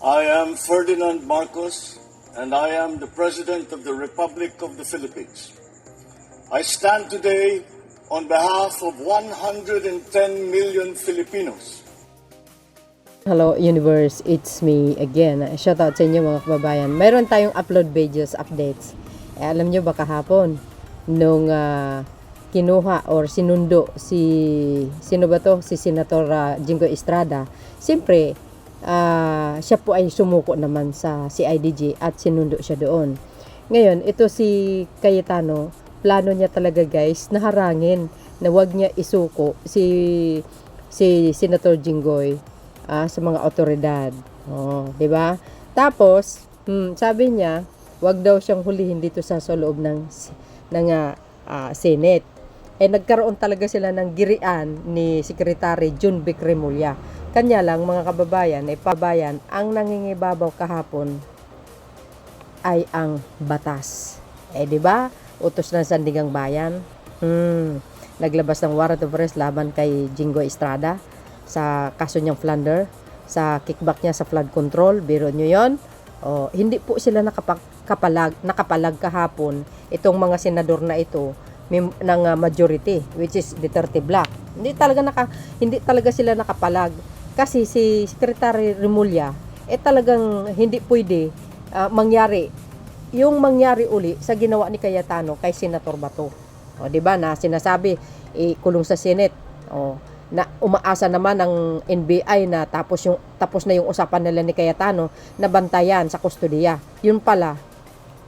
I am Ferdinand Marcos, and I am the President of the Republic of the Philippines. I stand today on behalf of 110 million Filipinos. Hello universe, it's me again. Shoutout sa inyo mga kababayan. Meron tayong upload videos, updates. Alam nyo ba kahapon, nung kinuha or sinundo sino ba to? Si Senator Jinggoy Estrada. Siyempre, siya po ay sumuko naman sa CIDG at sinundo siya doon. Ngayon, ito si Cayetano, plano niya talaga guys, naharangin na wag niya isuko si Senator Jinggoy sa mga otoridad. Oh, 'di ba? Tapos, sabi niya, wag daw siyang hulihin dito sa loob ng Senate. Nagkaroon talaga sila ng girian ni Secretary Jun Vic Remulla. Kanya lang mga kababayan, pabayan, ang nangingibabaw kahapon ay ang batas. 'Di ba? Utos ng Sandigang Bayan. Naglabas ng warrant of arrest laban kay Jinggoy Estrada sa kaso niyang plunder, sa kickback niya sa flood control. Biro niyo 'yon. Hindi po sila nakapalag kahapon itong mga senador na ito ng majority, which is Duterte Black. Hindi talaga sila nakapalag kasi si Secretary Remulla talagang hindi pwede mangyari uli sa ginawa ni Cayetano kay Senator Bato. 'Di ba na sinasabi kulong sa Senate. Na umaasa naman ng NBI na tapos na yung usapan nila ni Cayetano na bantayan sa kustodiya. Yun pala,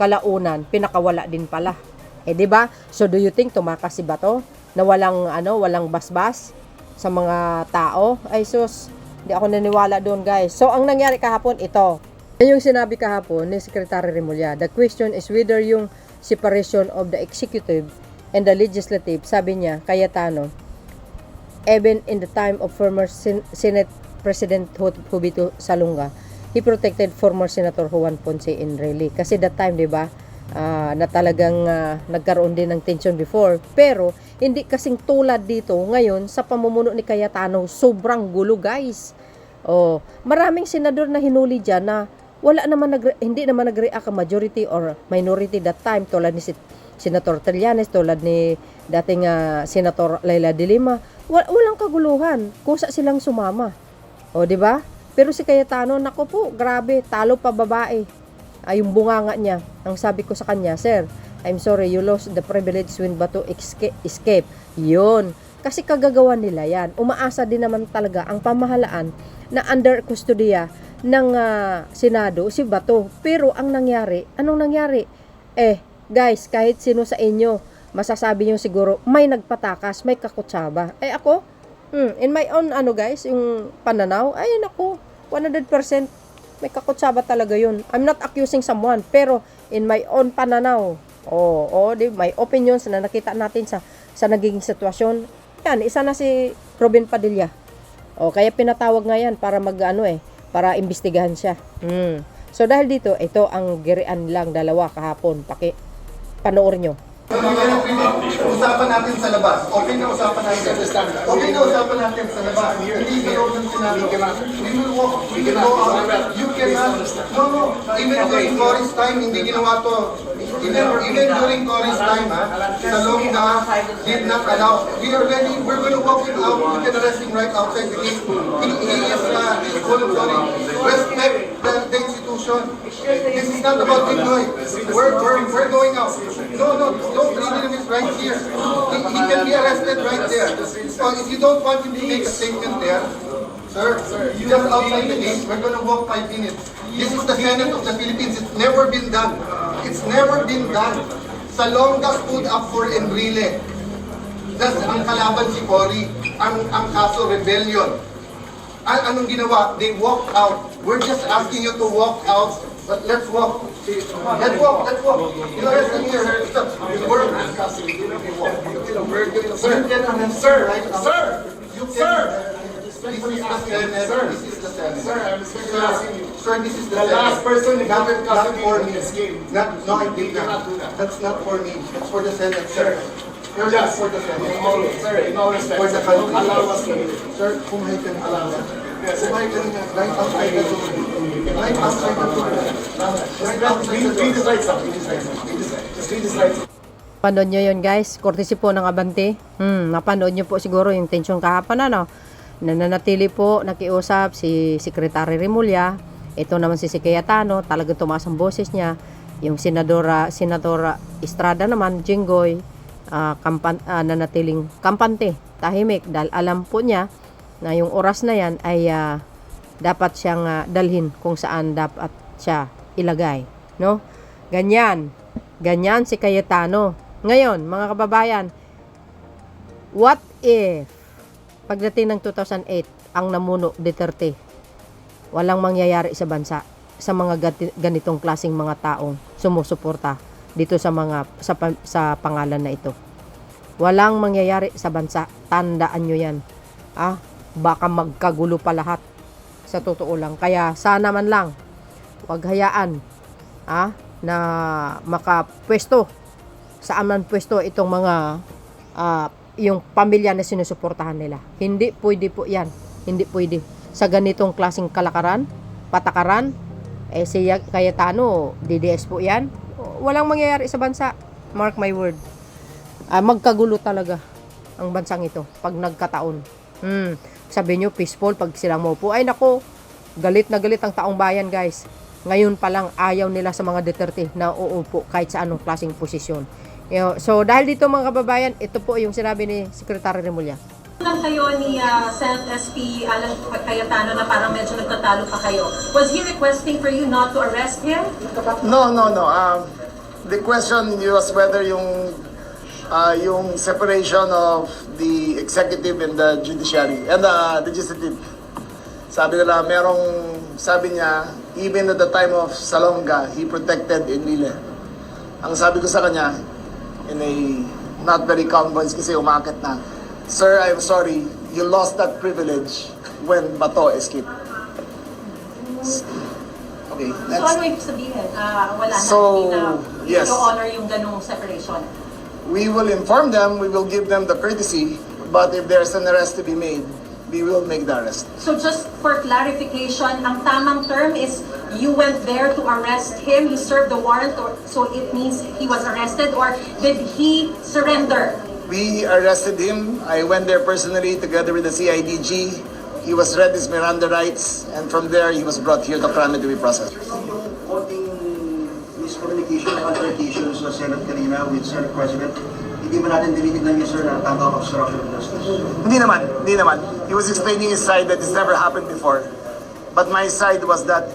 kalaunan, pinakawala din pala. 'Di ba? So do you think tumakas si Bato na walang basbas sa mga tao? Ay sus, hindi ako naniwala doon guys. So ang nangyari kahapon ito. Yan yung sinabi kahapon ni Secretary Remulla. The question is whether yung separation of the executive and the legislative, sabi niya, Cayetano, even in the time of former Senate President Jovito Salonga, he protected former Senator Juan Ponce Enrile. Kasi that time, 'di ba, na talagang nagkaroon din ng tension before. Pero hindi kasing tulad dito ngayon sa pamumuno ni Cayetano, sobrang gulo, guys. Maraming senador na hinuli diyan na hindi naman nag-react ang majority or minority that time, tulad ni Senator Trillanes, tulad ni dating Senator Leila de Lima. Walang kaguluhan, kusa silang sumama. 'Di ba? Pero si Cayetano, nako po, grabe, talo pa babae. Yung bunganga niya. Ang sabi ko sa kanya, "Sir, I'm sorry, you lost the privilege when Bato escape." 'Yun. Kasi kagagawa nila 'yan. Umaasa din naman talaga ang pamahalaan na under kustodiya ng Senado si Bato. Pero ang nangyari, anong nangyari? Guys, kahit sino sa inyo, masasabi nyo siguro, may nagpatakas, may kakutsaba. Ako, in my own, guys, yung pananaw, naku, 100% may kakutsaba talaga yun. I'm not accusing someone, pero in my own pananaw, may opinions na nakita natin sa nagiging sitwasyon. Yan, isa na si Robin Padilla. Kaya pinatawag nga yan para para imbestigahan siya. So dahil dito, ito ang girian lang dalawa kahapon. Panoorin nyo. Usapan natin sa labas. Okay na usapan natin. Okay na usapan natin sa labas. Hindi ka rin ng sinabi. We can go out. You cannot. No. Even during Cory's time, hindi ginawa to. Even during Cory's time, Salonga did not allow. We're going to walk him out. We can arrest him right outside the gate. He is voluntary. Respect the institution. This is not about Pinoy. We're going out. No, don't leave him right here. He can be arrested right there. So if you don't want him to make a statement there, sir, just outside the gate, we're going to walk 5 minutes. This is the Senate of the Philippines. It's never been done. It's never been done. Salonga stood up for Enrile. That's ang kalaban si Cory. Ang kaso rebellion. Anong ginawa? They walked out. We're just asking you to walk out. But let's walk. Let's walk. You arrest him here. Sir, this is the last person who got for me. No, I did not. That's not for me. It's for the Senate, sir. Just for the Senate. Sir, in all respect, for the country. Allow us to. Sir, kumahay ka na. Kumahay ka na. Right outside the door. Right outside the door. Right outside the door. Read the slide, stop. Read the slide. Read the slide. Just read the slide. Napanood nyo yun guys, courtesy po ng Abante. Napanood nyo po siguro yung tension kahapon nananatili po nakiusap si Secretary Remulla. Ito naman si Cayetano, talagang tumaas ang boses niya. Yung Senadora Estrada naman, Jinggoy, nanatiling kampante, tahimik dahil alam po niya na yung oras na yan ay dapat siyang dalhin kung saan dapat siya ilagay, no? Ganyan si Cayetano. Ngayon, mga kababayan, what if pagdating ng 2008 ang namuno Duterte, walang mangyayari sa bansa sa mga ganitong klaseng mga taong sumusuporta dito sa sa pangalan na ito? Walang mangyayari sa bansa. Tandaan nyo yan. Baka magkagulo pa lahat. Sa totoo lang. Kaya sana man lang wag hayaan na makapwesto saan man pwesto itong mga yung pamilya na sinusuportahan nila. Hindi pwede po yan. Hindi pwede. Sa ganitong klaseng kalakaran, patakaran, si Cayetano, DDS po yan. Walang mangyayari sa bansa. Mark my word. Magkagulo talaga ang bansang ito pag nagkataon. Sabi nyo, peaceful pag silang maupo. Ay nako, galit na galit ang taong bayan guys. Ngayon pa lang ayaw nila sa mga Duterte na uupo kahit sa anong klaseng posisyon. So dahil dito mga kababayan, ito po yung sinabi ni Secretary Remulla. Lang kayo ni Senate SP Alan Cayetano na parang medyo nagtatalo pa kayo. Was he requesting for you not to arrest him? No. The question was whether yung separation of the executive and the judiciary and the legislative. Sabi niya, even at the time of Salonga, he protected Enrile. Ang sabi ko sa kanya, in a not very calm voice kasi umakit na, "Sir, I'm sorry, you lost that privilege when Bato escaped." Okay, So next. ano ibig sabihin? Wala na, So, hindi na yes. honor yung ganung separation. We will inform them, we will give them the courtesy, but if there's an arrest to be made, we will make the arrest. So just for clarification, ang tamang term is you went there to arrest him, you served the warrant, so it means he was arrested, or did he surrender? We arrested him. I went there personally together with the CIDG. He was read his Miranda rights, and from there he was brought here to Krami to be processed. Konting miscommunication o altercation sa Senate kanina with Senate President, hindi ba natin dinitignan niyo, sir, na tama obstruction of justice? Hindi naman. He was explaining his side that it's never happened before. But my side was that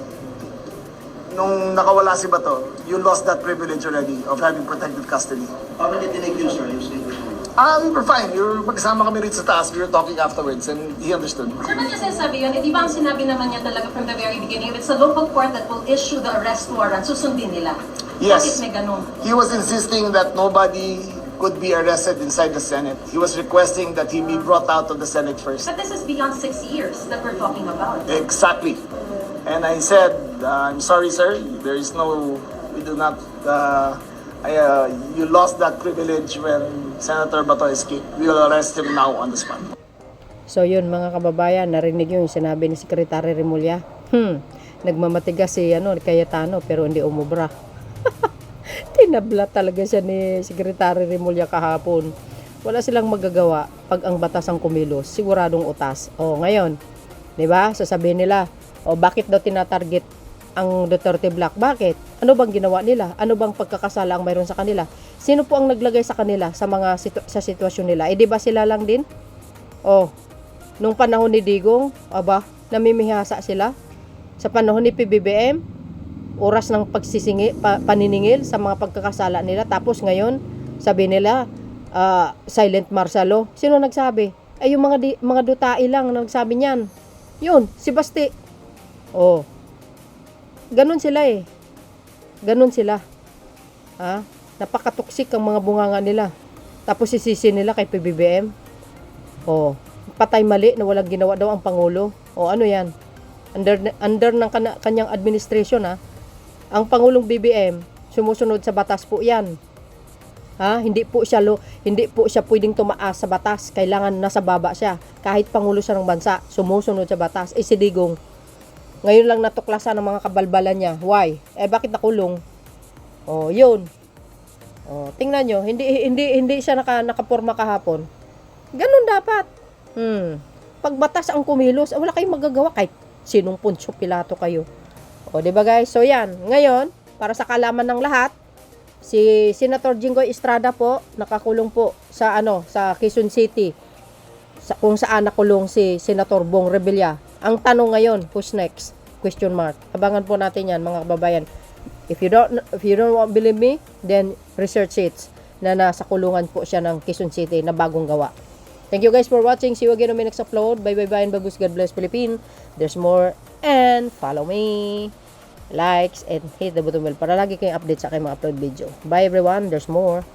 nung nakawala si Bato, you lost that privilege already of having protected custody. Paano niya tinake yun, sir? Yung statement mo? We were fine. Magkasama kami rin sa taas. We were talking afterwards and he understood. Sir, ba't niya sinasabi yun? Di ba ang sinabi naman niya talaga from the very beginning, if it's a local court that will issue the arrest warrant, susundin nila? Yes. Bakit may ganun? He was insisting that nobody could be arrested inside the Senate. He was requesting that he be brought out of the Senate first. But this is beyond 6 years that we're talking about. Exactly. And I said, I'm sorry, sir. There is no, we do not, you lost that privilege when Senator Bato escaped. We will arrest him now on the spot. So yun mga kababayan, narinig yung sinabi ni Secretary Remulla. Nagmamatigas si Cayetano pero hindi umubra. Tinabla talaga siya ni Secretary Remulla kahapon. Wala silang magagawa pag ang batas ang kumilos, siguradong utas. Ngayon, 'di ba? Sasabihin nila, bakit daw tinatarget ang Duterte Black? Bakit? Ano bang ginawa nila? Ano bang pagkakasala ang mayroon sa kanila? Sino po ang naglagay sa kanila sa mga sa sitwasyon nila? Di ba sila lang din? Nung panahon ni Digong, namimihasa sila. Sa panahon ni PBBM, oras ng paniningil sa mga pagkakasala nila. Tapos ngayon, sabi nila, silent martial law. Sino nagsabi? Ay, yung mga dutai lang nagsabi niyan. Yun, si Basti. Ganun sila eh. Ganun sila. Napakatoksik ang mga bunganga nila. Tapos sisisi nila kay PBBM. Patay mali na walang ginawa daw ang Pangulo. Ano yan? Under ng kanyang administration Ang Pangulong BBM, sumusunod sa batas po yan. Hindi po siya pwedeng tumaas sa batas. Kailangan nasa baba siya. Kahit Pangulo siya ng bansa, sumusunod sa batas. Si Digong, Ngayon lang natuklasan ng mga kabalbalan niya. Why? Bakit nakulong? Yun. Tingnan nyo, hindi siya nakaporma kahapon. Ganun dapat. Pag batas ang kumilos, wala kayong magagawa kahit sinong Poncio Pilato kayo. 'Di ba guys? So yan, ngayon, para sa kalaman ng lahat, si Senator Jinggoy Estrada po nakakulong po sa sa Quezon City. Kung saan nakulong si Senator Bong Revilla. Ang tanong ngayon, who's next? Question mark. Abangan po natin 'yan, mga kababayan. If you don't believe me, then research it na nasa kulungan po siya ng Quezon City na bagong gawa. Thank you guys for watching. See you again on my next upload. Bye and bagus. God bless Philippines. There's more and follow me. Likes and hit the button bell para lagi kayong update sa aking mga upload video. Bye everyone. There's more.